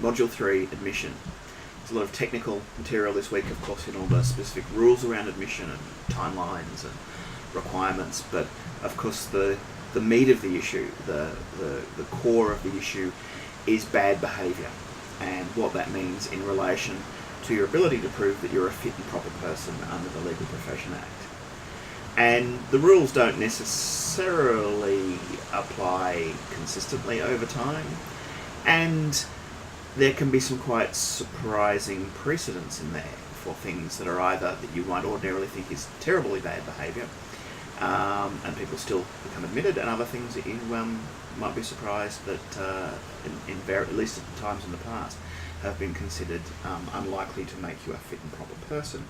Module 3, admission. There's a lot of technical material this week, of course, in all the specific rules around admission and timelines and requirements, but of course the meat of the issue, the core of the issue is bad behaviour and what that means in relation to your ability to prove that you're a fit and proper person under the Legal Profession Act. And the rules don't necessarily apply consistently over time, and there can be some quite surprising precedents in there for things that are either that you might ordinarily think is terribly bad behaviour, and people still become admitted, and other things that you might be surprised that, at least at times in the past, have been considered unlikely to make you a fit and proper person.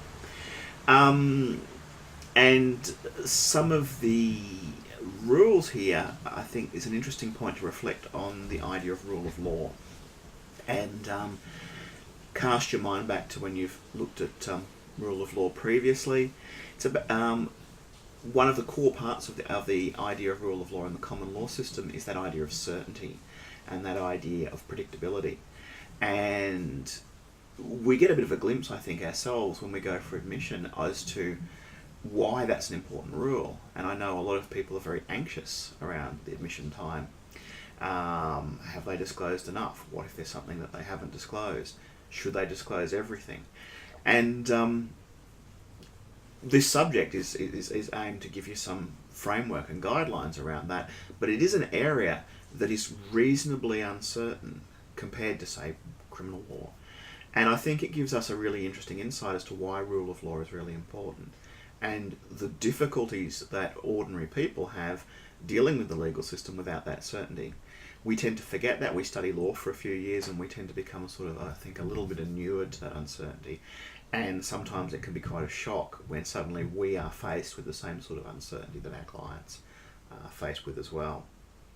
And some of the rules here, I think, is an interesting point to reflect on the idea of rule of law. And cast your mind back to when you've looked at rule of law previously. It's about, one of the core parts of the idea of rule of law in the common law system is that idea of certainty and that idea of predictability. And we get a bit of a glimpse, I think, ourselves when we go for admission as to why that's an important rule. And I know a lot of people are very anxious around the admission time. Have they disclosed enough? What if there's something that they haven't disclosed? Should they disclose everything? And this subject is aimed to give you some framework and guidelines around that, but it is an area that is reasonably uncertain compared to, say, criminal law. And I think it gives us a really interesting insight as to why rule of law is really important, and the difficulties that ordinary people have dealing with the legal system without that certainty. We tend to forget that. We study law for a few years and we tend to become sort of, I think, a little bit inured to that uncertainty. And sometimes it can be quite a shock when suddenly we are faced with the same sort of uncertainty that our clients are faced with as well.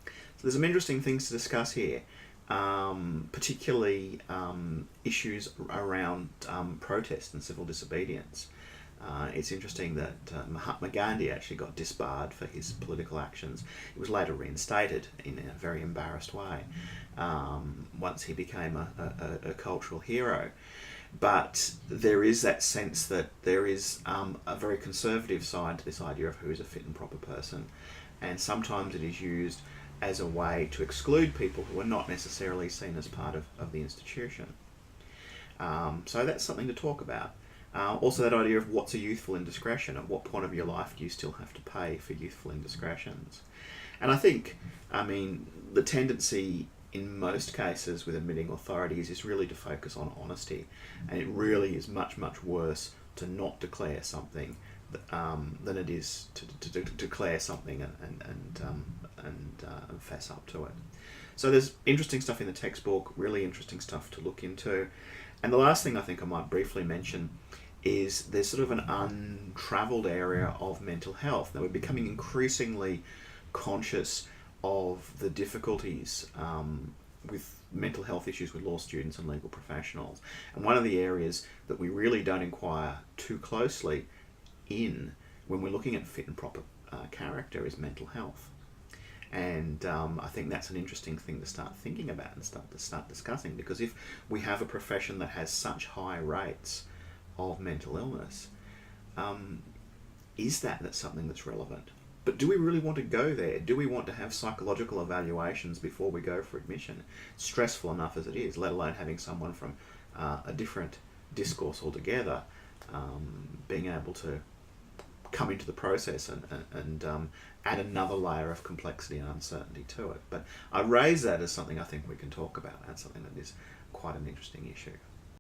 So there's some interesting things to discuss here, particularly issues around protest and civil disobedience. It's interesting that Mahatma Gandhi actually got disbarred for his political actions. He was later reinstated in a very embarrassed way once he became a cultural hero. But there is that sense that there is a very conservative side to this idea of who is a fit and proper person, and sometimes it is used as a way to exclude people who are not necessarily seen as part of the institution. So that's something to talk about. Also that idea of what's a youthful indiscretion, at what point of your life do you still have to pay for youthful indiscretions. And I think, the tendency in most cases with admitting authorities is really to focus on honesty, and it really is much, much worse to not declare something than it is to declare something and fess up to it. So there's interesting stuff in the textbook, really interesting stuff to look into. And the last thing I think I might briefly mention is there's sort of an untravelled area of mental health. Now we're becoming increasingly conscious of the difficulties with mental health issues with law students and legal professionals. And one of the areas that we really don't inquire too closely in when we're looking at fit and proper character is mental health. And I think that's an interesting thing to start thinking about and start discussing, because if we have a profession that has such high rates of mental illness, is that's something that's relevant? But do we really want to go there? Do we want to have psychological evaluations before we go for admission? Stressful enough as it is, let alone having someone from a different discourse altogether being able to come into the process and add another layer of complexity and uncertainty to it. But I raise that as something I think we can talk about, and something that is quite an interesting issue.